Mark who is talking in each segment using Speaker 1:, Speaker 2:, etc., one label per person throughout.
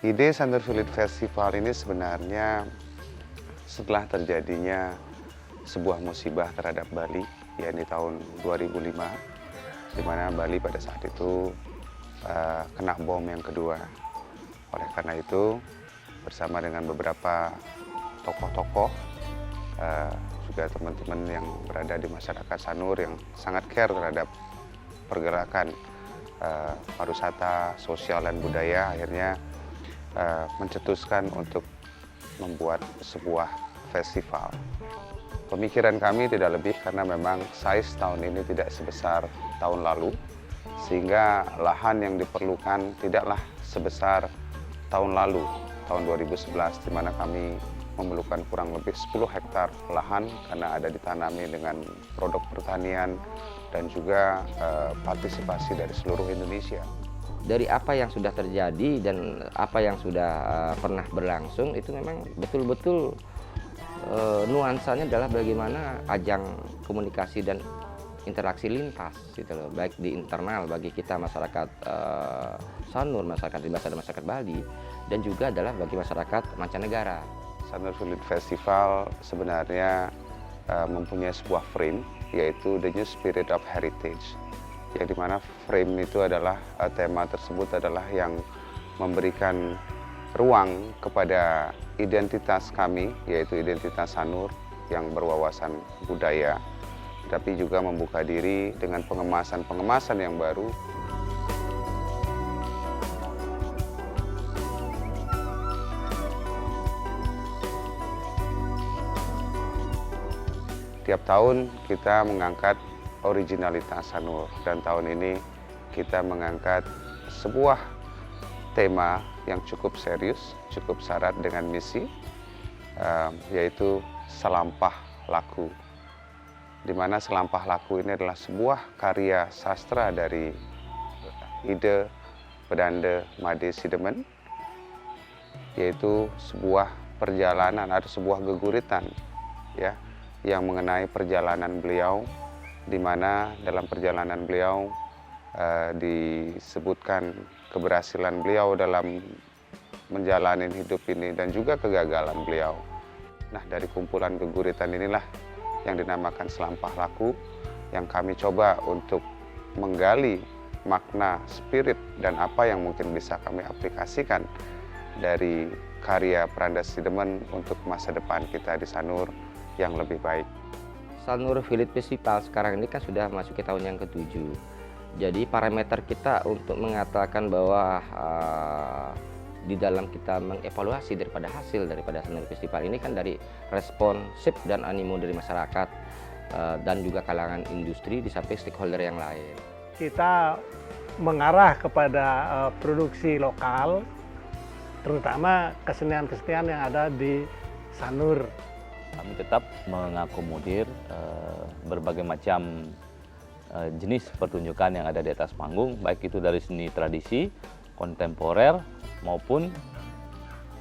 Speaker 1: Ide Sanur Village Festival ini sebenarnya setelah terjadinya sebuah musibah terhadap Bali, yakni tahun 2005, di mana Bali pada saat itu kena bom yang kedua. Oleh karena itu, bersama dengan beberapa tokoh-tokoh, juga teman-teman yang berada di masyarakat Sanur yang sangat care terhadap pergerakan pariwisata, sosial, dan budaya, akhirnya mencetuskan untuk membuat sebuah festival. Pemikiran kami tidak lebih karena memang size tahun ini tidak sebesar tahun lalu, sehingga lahan yang diperlukan tidaklah sebesar tahun lalu, tahun 2011, di mana kami memerlukan kurang lebih 10 hektar lahan karena ada ditanami dengan produk pertanian dan juga partisipasi dari seluruh Indonesia.
Speaker 2: Dari apa yang sudah terjadi dan apa yang sudah pernah berlangsung itu memang betul-betul nuansanya adalah bagaimana ajang komunikasi dan interaksi lintas gitu loh, baik di internal bagi kita masyarakat Sanur, masyarakat Rimba dan masyarakat Bali, dan juga adalah bagi masyarakat mancanegara.
Speaker 1: Sanur Village Festival sebenarnya mempunyai sebuah frame, yaitu The New Spirit of Heritage. Yang dimana frame itu adalah, tema tersebut adalah yang memberikan ruang kepada identitas kami, yaitu identitas Sanur yang berwawasan budaya, tapi juga membuka diri dengan pengemasan-pengemasan yang baru. Tiap tahun kita mengangkat originalitas Sanur, dan tahun ini kita mengangkat sebuah tema yang cukup serius, cukup syarat dengan misi, yaitu Selampah Laku. Di mana Selampah Laku ini adalah sebuah karya sastra dari Ide Pedanda Made Sidemen, yaitu sebuah perjalanan atau sebuah geguritan, ya, yang mengenai perjalanan beliau, di mana dalam perjalanan beliau disebutkan keberhasilan beliau dalam menjalani hidup ini dan juga kegagalan beliau. Nah, dari kumpulan geguritan inilah yang dinamakan Selampah Laku, yang kami coba untuk menggali makna, spirit, dan apa yang mungkin bisa kami aplikasikan dari karya Pedanda Sidemen untuk masa depan kita di Sanur yang lebih baik.
Speaker 2: Sanur Village Festival sekarang ini kan sudah masuk ke tahun yang ke-7. Jadi parameter kita untuk mengatakan bahwa di dalam kita mengevaluasi daripada hasil daripada Sanur Festival ini kan dari responsif dan animo dari masyarakat dan juga kalangan industri di samping stakeholder yang lain.
Speaker 3: Kita mengarah kepada produksi lokal, terutama kesenian-kesenian yang ada di Sanur.
Speaker 4: Kami tetap mengakomodir berbagai macam jenis pertunjukan yang ada di atas panggung, baik itu dari seni tradisi, kontemporer, maupun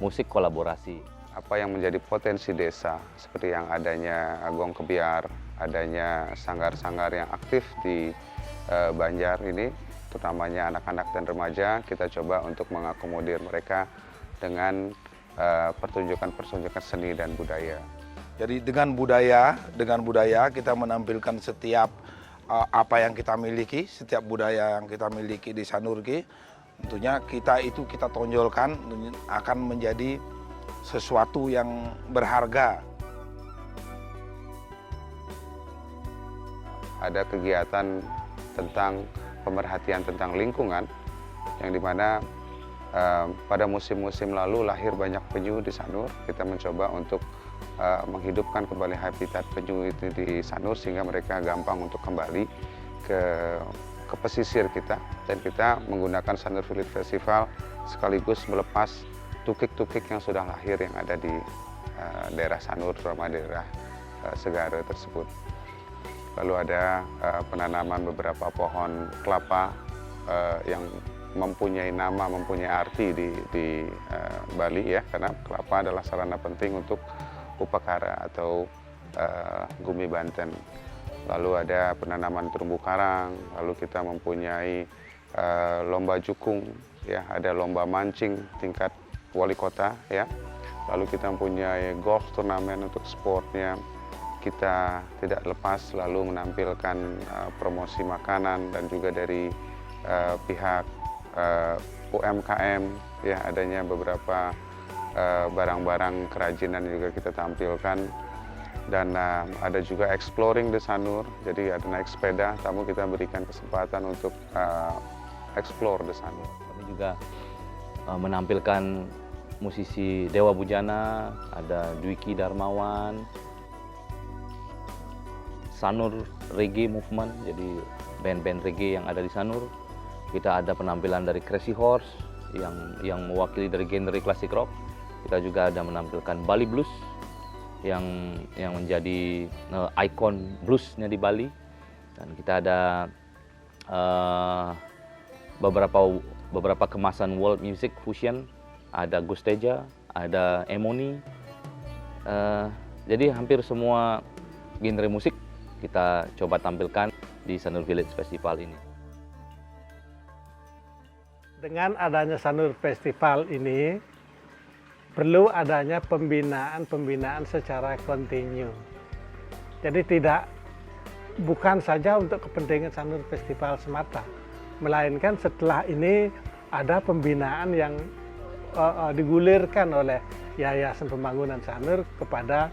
Speaker 4: musik kolaborasi.
Speaker 1: Apa yang menjadi potensi desa, seperti yang adanya gong kebiar, adanya sanggar-sanggar yang aktif di Banjar ini, terutamanya anak-anak dan remaja, kita coba untuk mengakomodir mereka dengan pertunjukan-pertunjukan seni dan budaya.
Speaker 5: Jadi dengan budaya kita menampilkan setiap apa yang kita miliki, setiap budaya yang kita miliki di Sanur, tentunya kita tonjolkan akan menjadi sesuatu yang berharga.
Speaker 1: Ada kegiatan tentang pemerhatian tentang lingkungan, yang dimana pada musim-musim lalu lahir banyak penyu di Sanur. Kita mencoba untuk menghidupkan kembali habitat penyu itu di Sanur sehingga mereka gampang untuk kembali ke pesisir kita, dan kita menggunakan Sanur Village Festival sekaligus melepas tukik-tukik yang sudah lahir yang ada di daerah Sanur, terutama daerah Segara tersebut. Lalu ada penanaman beberapa pohon kelapa yang mempunyai nama, mempunyai arti di Bali ya, karena kelapa adalah sarana penting untuk upakara atau gumi Banten. Lalu ada penanaman terumbu karang, lalu kita mempunyai lomba jukung, ya, ada lomba mancing tingkat wali kota, ya. Lalu kita mempunyai golf turnamen untuk sportnya. Kita tidak lepas lalu menampilkan promosi makanan dan juga dari pihak UMKM, ya, adanya beberapa barang-barang kerajinan juga kita tampilkan. Dan ada juga exploring di Sanur, jadi ada naik sepeda, tamu kita berikan kesempatan untuk explore di Sanur.
Speaker 4: Kami juga menampilkan musisi Dewa Bujana, ada Dwiki Darmawan, Sanur Reggae Movement, jadi band-band reggae yang ada di Sanur. Kita ada penampilan dari Crazy Horse yang mewakili dari genre klasik rock. Kita juga ada menampilkan Bali Blues yang menjadi ikon bluesnya di Bali, dan kita ada beberapa kemasan world music fusion, ada Gusteja, ada Emoni, jadi hampir semua genre musik kita coba tampilkan di Sanur Village Festival ini.
Speaker 3: Dengan adanya Sanur Festival ini, perlu adanya pembinaan secara kontinu. Jadi bukan saja untuk kepentingan Sanur Festival semata, melainkan setelah ini ada pembinaan yang digulirkan oleh Yayasan Pembangunan Sanur kepada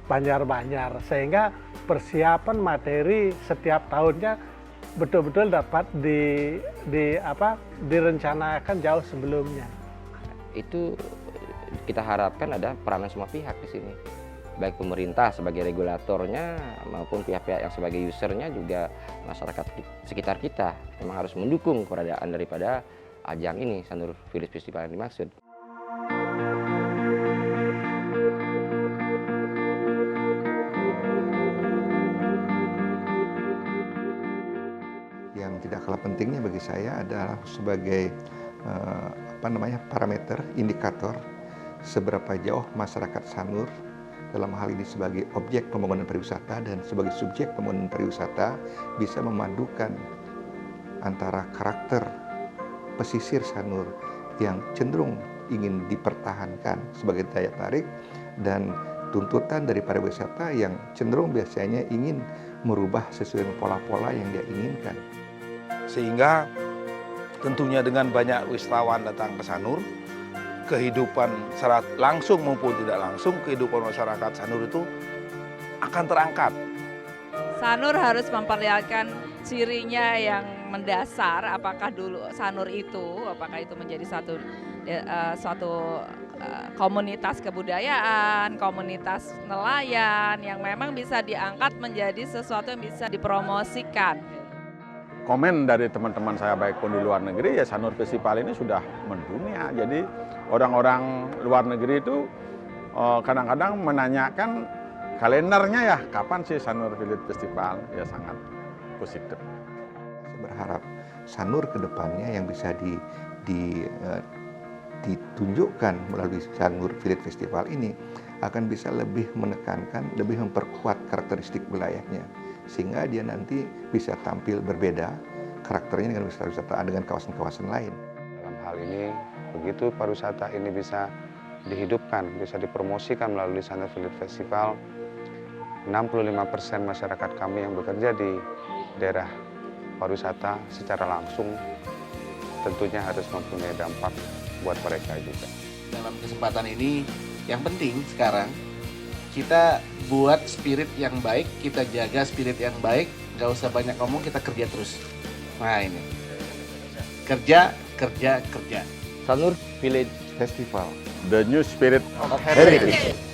Speaker 3: Banjar-Banjar, sehingga persiapan materi setiap tahunnya betul-betul dapat direncanakan jauh sebelumnya.
Speaker 2: Itu kita harapkan ada peranan semua pihak di sini, baik pemerintah sebagai regulatornya maupun pihak-pihak yang sebagai usernya, juga masyarakat sekitar kita memang harus mendukung keberadaan daripada ajang ini, Sanur Village Festival yang dimaksud.
Speaker 6: Yang tidak kalah pentingnya bagi saya adalah sebagai parameter, indikator seberapa jauh masyarakat Sanur dalam hal ini sebagai objek pembangunan pariwisata dan sebagai subjek pembangunan pariwisata bisa memadukan antara karakter pesisir Sanur yang cenderung ingin dipertahankan sebagai daya tarik dan tuntutan dari pariwisata yang cenderung biasanya ingin merubah sesuai dengan pola-pola yang dia inginkan.
Speaker 5: Sehingga tentunya dengan banyak wisatawan datang ke Sanur, kehidupan secara langsung maupun tidak langsung, kehidupan masyarakat Sanur itu akan terangkat.
Speaker 7: Sanur harus memperlihatkan cirinya yang mendasar, apakah dulu Sanur itu, apakah itu menjadi suatu komunitas kebudayaan, komunitas nelayan yang memang bisa diangkat menjadi sesuatu yang bisa dipromosikan.
Speaker 8: Komen dari teman-teman saya baik pun di luar negeri, ya Sanur Festival ini sudah mendunia. Jadi orang-orang luar negeri itu kadang-kadang menanyakan kalendernya, ya kapan sih Sanur Village Festival, ya sangat positif.
Speaker 6: Saya berharap Sanur ke depannya yang bisa ditunjukkan melalui Sanur Village Festival ini akan bisa lebih menekankan, lebih memperkuat karakteristik wilayahnya, sehingga dia nanti bisa tampil berbeda karakternya dengan wisata-wisata dengan kawasan-kawasan lain.
Speaker 1: Dalam hal ini, begitu pariwisata ini bisa dihidupkan, bisa dipromosikan melalui Sanur Village Festival, 65% masyarakat kami yang bekerja di daerah pariwisata secara langsung tentunya harus mempunyai dampak buat mereka juga.
Speaker 9: Dalam kesempatan ini, yang penting sekarang kita buat spirit yang baik, kita jaga spirit yang baik, nggak usah banyak ngomong, kita kerja terus. Nah ini. Kerja, kerja, kerja.
Speaker 2: Sanur Village
Speaker 6: Festival.
Speaker 8: The new spirit
Speaker 9: Of
Speaker 8: heritage.